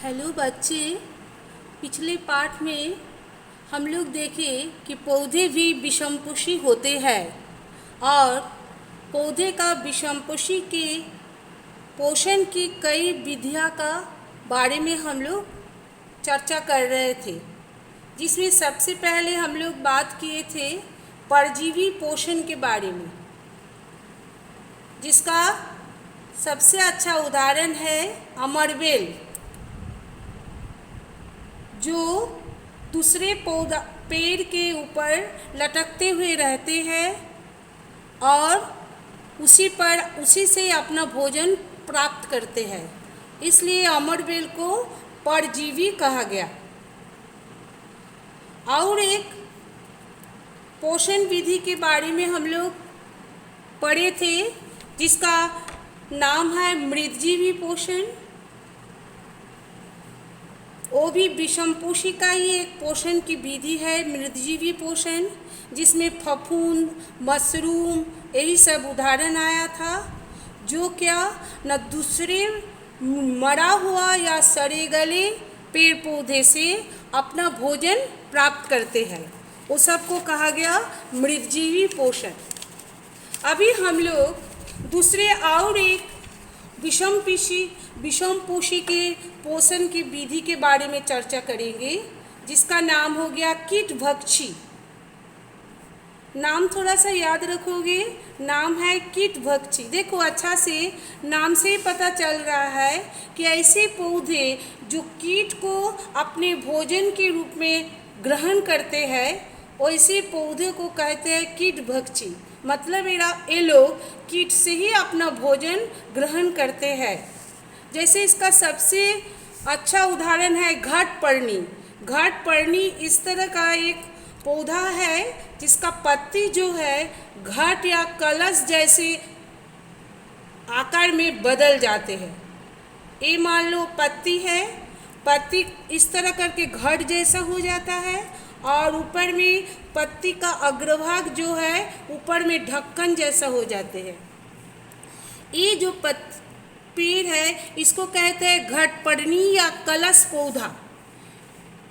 Hello बच्चे। पिछले पाठ में हम लोग देखे कि पौधे भी विषमपोषी होते हैं और पौधे का विषमपोषी के पोषण की कई विधियां का बारे में हम लोग चर्चा कर रहे थे, जिसमें सबसे पहले हम लोग बात किए थे परजीवी पोषण के बारे में, जिसका सबसे अच्छा उदाहरण है अमरवेल, जो दूसरे पेड़ के ऊपर लटकते हुए रहते हैं और उसी से अपना भोजन प्राप्त करते हैं। इसलिए अमरवेल को परजीवी कहा गया। और एक पोषण विधि के बारे में हम लोग पढ़े थे, जिसका नाम है मृदजीवी पोषण। वो भी विषमपोषी का ही एक पोषण की विधि है, मृदजीवी पोषण, जिसमें फफूंद, मशरूम यही सब उदाहरण आया था, जो क्या न दूसरे मरा हुआ या सड़े गले पेड़ पौधे से अपना भोजन प्राप्त करते हैं। वो सबको कहा गया मृदजीवी पोषण। अभी हम लोग दूसरे और एक विषमपोषी के पोषण की विधि के बारे में चर्चा करेंगे, जिसका नाम हो गया कीटभक्षी। नाम थोड़ा सा याद रखोगे, नाम है कीटभक्षी। देखो अच्छा से नाम से ही पता चल रहा है कि ऐसे पौधे जो कीट को अपने भोजन के रूप में ग्रहण करते हैं, वैसे पौधे को कहते हैं कीटभक्षी। मतलब ये लोग कीट से ही अपना भोजन ग्रहण करते हैं। जैसे इसका सबसे अच्छा उदाहरण है घाटपर्णी। घाटपर्णी इस तरह का एक पौधा है जिसका पत्ती जो है घाट या कलश जैसे आकार में बदल जाते हैं। ये मान लो पत्ती है, पत्ती इस तरह करके घट जैसा हो जाता है और ऊपर में पत्ती का अग्रभाग जो है ऊपर में ढक्कन जैसा हो जाते हैं। ये जो पेड़ है इसको कहते हैं घटपर्णी या कलश पौधा।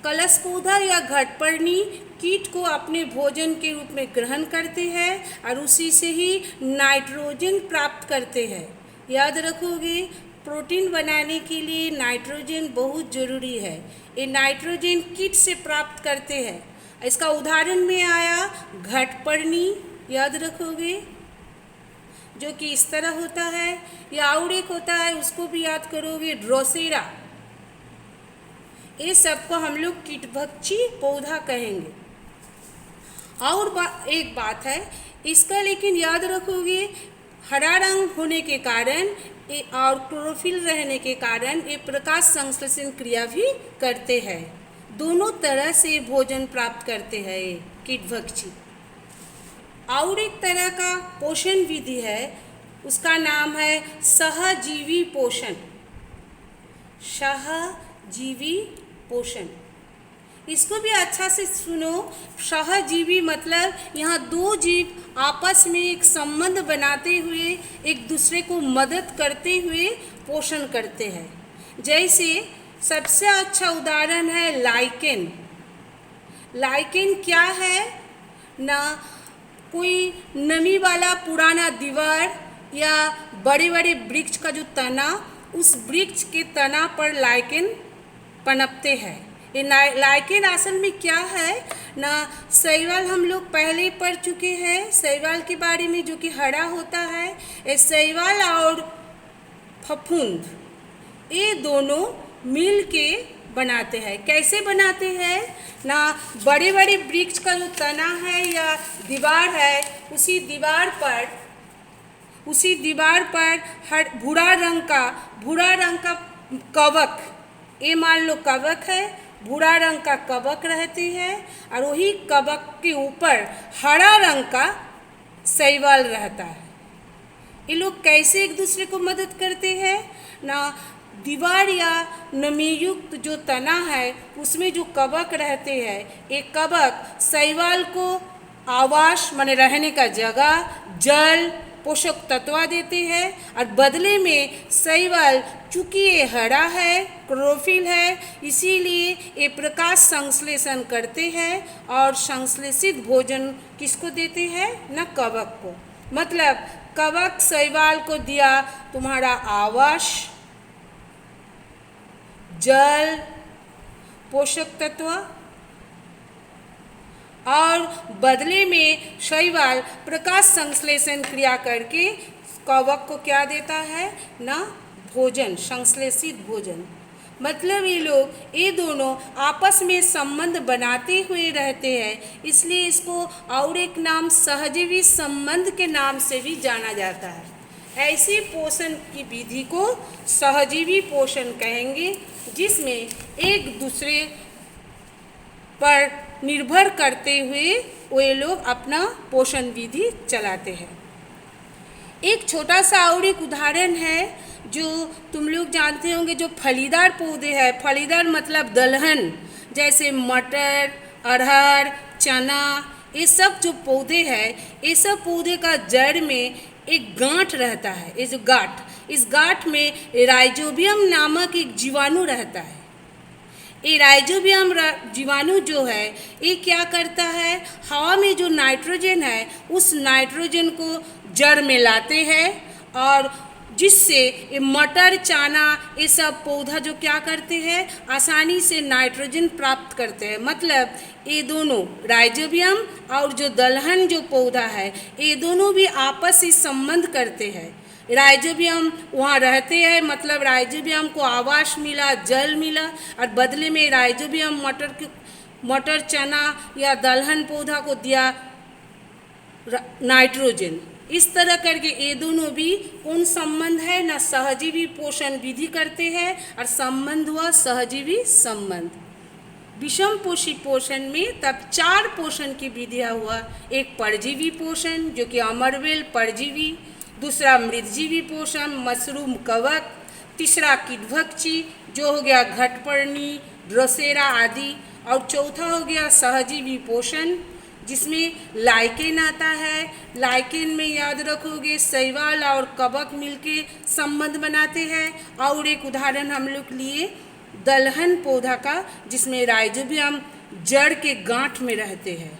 कलश पौधा या घटपर्णी कीट को अपने भोजन के रूप में ग्रहण करते हैं और उसी से ही नाइट्रोजन प्राप्त करते हैं। याद रखोगे, प्रोटीन बनाने के लिए नाइट्रोजन बहुत ज़रूरी है। ये नाइट्रोजन कीट से प्राप्त करते हैं। इसका उदाहरण में आया घटपर्णी, याद रखोगे, जो कि इस तरह होता है। या और एक होता है, उसको भी याद करोगे, ड्रोसेरा। ये सबको हम लोग कीटभक्षी पौधा कहेंगे। और एक बात है इसका, लेकिन याद रखोगे, हरा रंग होने के कारण और क्लोरोफिल रहने के कारण ये प्रकाश संश्लेषण क्रिया भी करते हैं। दोनों तरह से भोजन प्राप्त करते हैं ये कीटभक्षी। और एक तरह का पोषण विधि है, उसका नाम है सहजीवी पोषण। सहजीवी पोषण, इसको भी अच्छा से सुनो। सहजीवी मतलब यहाँ दो जीव आपस में एक संबंध बनाते हुए एक दूसरे को मदद करते हुए पोषण करते हैं। जैसे सबसे अच्छा उदाहरण है लाइकेन। लाइकेन क्या है ना, कोई नमी वाला पुराना दीवार या बड़े बड़े वृक्ष का जो तना, उस वृक्ष के तना पर लाइकेन पनपते हैं। ये लाइकेन असल में क्या है ना, शैवाल हम लोग पहले पढ़ चुके हैं, शैवाल के बारे में, जो कि हरा होता है। ये शैवाल और फफूंद ये दोनों मिल के बनाते हैं। कैसे बनाते हैं ना, बड़े बड़े वृक्ष का जो तना है या दीवार है, उसी दीवार पर भूरा रंग का कवक, ये मान लो कवक है, भूरा रंग का कवक रहती है और वही कवक के ऊपर हरा रंग का शैवाल रहता है। ये लोग कैसे एक दूसरे को मदद करते हैं ना, दीवार या नमीयुक्त जो तना है उसमें जो कवक रहते हैं, एक कवक शैवाल को आवास माने रहने का जगह, जल पोषक तत्व देते हैं और बदले में शैवाल चूँकि ये हरा है, क्लोरोफिल है, इसीलिए ये प्रकाश संश्लेषण करते हैं और संश्लेषित भोजन किसको देते हैं ना, कवक को। मतलब कवक शैवाल को दिया तुम्हारा आवास, जल, पोषक तत्व और बदले में शैवाल प्रकाश संश्लेषण क्रिया करके कवक को क्या देता है ना, भोजन, संश्लेषित भोजन। मतलब ये दोनों आपस में संबंध बनाते हुए रहते हैं, इसलिए इसको और एक नाम सहजीवी संबंध के नाम से भी जाना जाता है। ऐसी पोषण की विधि को सहजीवी पोषण कहेंगे, जिसमें एक दूसरे पर निर्भर करते हुए वे लोग अपना पोषण विधि चलाते हैं। एक छोटा सा और एक उदाहरण है जो तुम लोग जानते होंगे, जो फलीदार पौधे हैं। फलीदार मतलब दलहन, जैसे मटर, अरहर, चना, ये सब जो पौधे हैं, ये सब पौधे का जड़ में एक गांठ रहता है। ये जो गांठ, इस गांठ में राइजोबियम नामक एक जीवाणु रहता है। ये राइजोबियम जीवाणु जो है, ये क्या करता है, हवा में जो नाइट्रोजन है उस नाइट्रोजन को जड़ में लाते हैं और जिससे ये मटर, चना, ये सब पौधा जो क्या करते हैं, आसानी से नाइट्रोजन प्राप्त करते हैं। मतलब ये दोनों राइजोबियम और जो दलहन जो पौधा है, ये दोनों भी आपस में संबंध करते हैं। राइजोबियम वहाँ रहते हैं, मतलब राइजोबियम को आवास मिला, जल मिला और बदले में राइजोबियम मटर, चना या दलहन पौधा को दिया नाइट्रोजन। इस तरह करके ये दोनों भी कौन संबंध है ना, सहजीवी पोषण विधि करते हैं और संबंध हुआ सहजीवी संबंध। विषम पोषी पोषण में तब 4 पोषण की विधियाँ हुआ। एक परजीवी पोषण जो कि अमरवेल परजीवी, दूसरा मृतजीवी पोषण मशरूम कवक, तीसरा कीटभक्षी जो हो गया घटपर्णी, ड्रोसेरा आदि, और चौथा हो गया सहजीवी पोषण जिसमें लाइकेन आता है। लाइकेन में याद रखोगे शैवाल और कवक मिलके संबंध बनाते हैं। और एक उदाहरण हम लोग लिए दलहन पौधा का, जिसमें राइजोबियम जड़ के गांठ में रहते हैं।